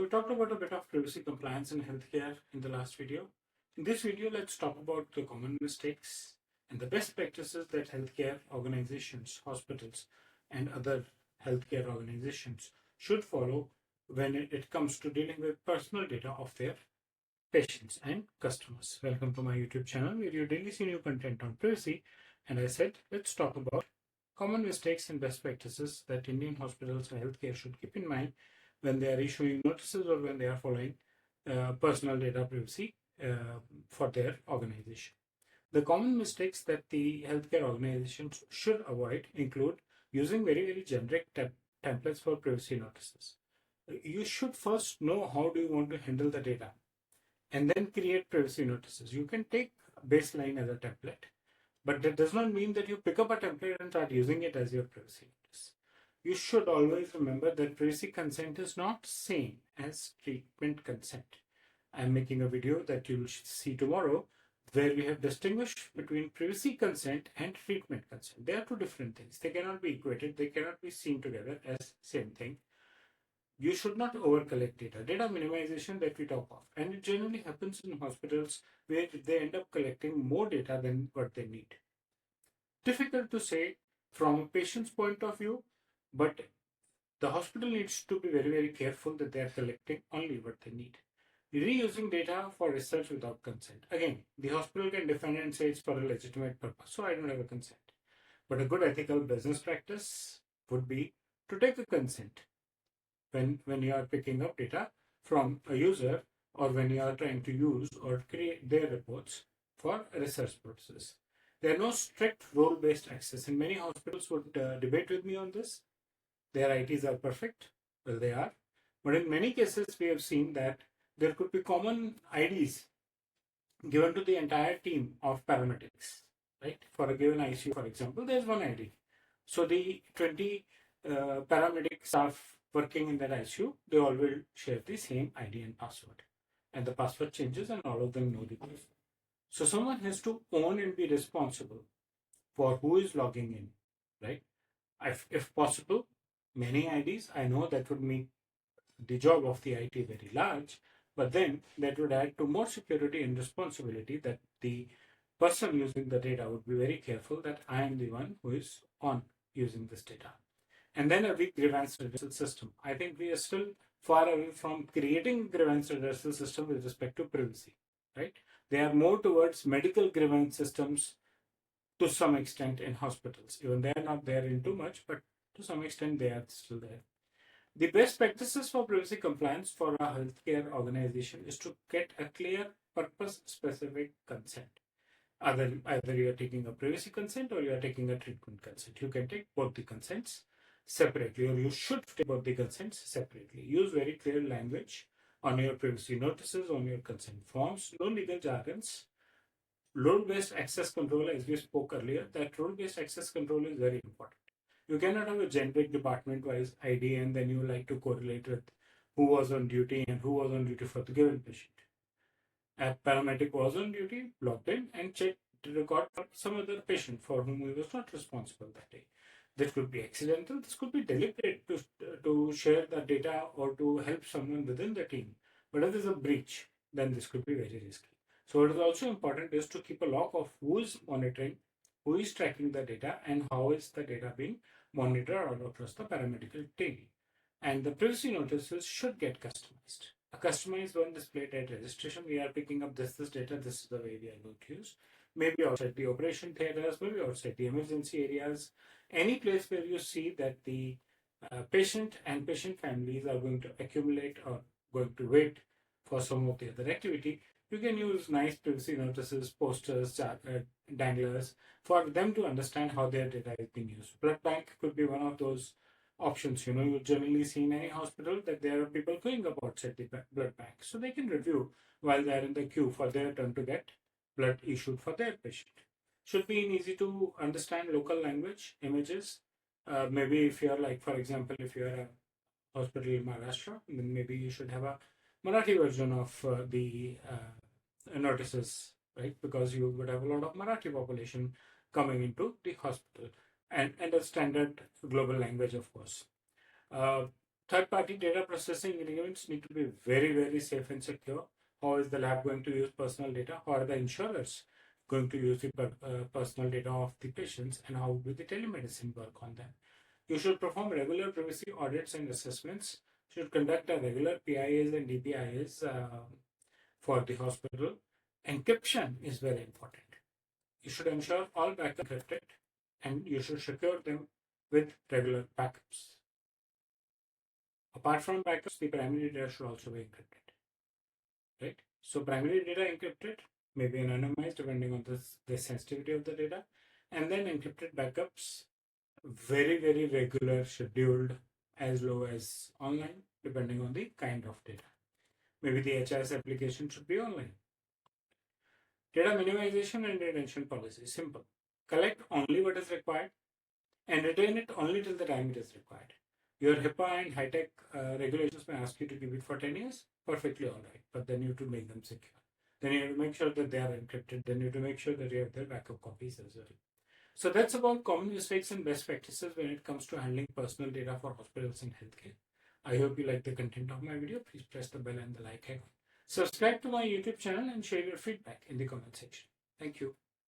We talked about a bit of privacy compliance in healthcare in the last video. In this video, let's talk about the common mistakes and the best practices that healthcare organizations, hospitals, and other healthcare organizations should follow when it comes to dealing with personal data of their patients and customers. Welcome to my YouTube channel where you daily see new content on privacy. And I said, let's talk about common mistakes and best practices that Indian hospitals and healthcare should keep in mind when they are issuing notices or when they are following personal data privacy for their organization. The common mistakes that the healthcare organizations should avoid include using very generic templates for privacy notices. You should first know how do you want to handle the data and then create privacy notices. You can take baseline as a template, but that does not mean that you pick up a template and start using it as your privacy notice. You should always remember that privacy consent is not same as treatment consent. I'm making a video that you'll see tomorrow where we have distinguished between privacy consent and treatment consent. They are two different things. They cannot be equated. They cannot be seen together as same thing. You should not over-collect data. Data minimization that we talk of. And it generally happens in hospitals where they end up collecting more data than what they need. Difficult to say from a patient's point of view, but the hospital needs to be very careful that they are collecting only what they need. Reusing data for research without consent. Again, the hospital can defend and say it's for a legitimate purpose, so I don't have a consent. But a good ethical business practice would be to take a consent when you are picking up data from a user or when you are trying to use or create their reports for research purposes. There are no strict role-based access, and many hospitals would debate with me on this. Their ITs are perfect. Well, they are. But in many cases, we have seen that there could be common IDs given to the entire team of paramedics, right? For a given ICU, for example, there's one ID. So the 20 paramedic staff working in that ICU, they all will share the same ID and password. And the password changes and all of them know the password. So someone has to own and be responsible for who is logging in, right? If possible, many IDs, I know that would make the job of the IT very large, but then that would add to more security and responsibility that the person using the data would be very careful that I am the one who is on using this data. And then a weak grievance redressal system. I think we are still far away from creating grievance redressal system with respect to privacy, right? They are more towards medical grievance systems to some extent in hospitals. Even they are not there in too much, but to some extent they are still there. The best practices for privacy compliance for a healthcare organization is to get a clear purpose-specific consent. Either you are taking a privacy consent or you are taking a treatment consent. You can take both the consents separately, or you should take both the consents separately. Use very clear language on your privacy notices, on your consent forms, no legal jargons. Role-based access control, as we spoke earlier, that role-based access control is very important. You cannot have a generic department-wise ID and then you like to correlate with who was on duty and who was on duty for the given patient. A paramedic was on duty, logged in and checked the record for some other patient for whom he was not responsible that day. This could be accidental, this could be deliberate to share the data or to help someone within the team. But if there is a breach, then this could be very risky. So what is also important is to keep a log of who is monitoring, who is tracking the data, and how is the data being monitored all across the paramedical team. And the privacy notices should get customized. A customized one displayed at registration. We are picking up this data. This is the way we are going to use. Maybe outside the operation theaters, maybe outside the emergency areas. Any place where you see that the patient and patient families are going to accumulate or going to wait for some of the other activity, you can use nice privacy notices, posters, danglers for them to understand how their data is being used. Blood bank could be one of those options. You know, you generally see in any hospital that there are people going about outside the blood bank. So they can review while they're in the queue for their turn to get blood issued for their patient. Should be in easy to understand local language, images. Maybe if you're like, for example, if you're a hospital in Maharashtra, then maybe you should have a Marathi version of the notices, right? Because you would have a lot of Marathi population coming into the hospital and a standard global language, of course. Third-party data processing agreements need to be very, very safe and secure. How is the lab going to use personal data? How are the insurers going to use the personal data of the patients? And how will the telemedicine work on them? You should perform regular privacy audits and assessments. Should conduct a regular PIAs and DPIAs for the hospital. Encryption is very important. You should ensure all backups are encrypted and you should secure them with regular backups. Apart from backups, the primary data should also be encrypted, right? So primary data encrypted, maybe anonymized depending on the sensitivity of the data, and then encrypted backups, very, very regular, scheduled, as low as online, depending on the kind of data. Maybe the HIS application should be online. Data minimization and retention policy, simple. Collect only what is required and retain it only till the time it is required. Your HIPAA and HITECH regulations may ask you to keep it for 10 years, perfectly all right, but then you have to make them secure. Then you have to make sure that they are encrypted. Then you have to make sure that you have their backup copies as well. So that's about common mistakes and best practices when it comes to handling personal data for hospitals and healthcare. I hope you like the content of my video. Please press the bell and the like icon. Subscribe to my YouTube channel and share your feedback in the comment section. Thank you.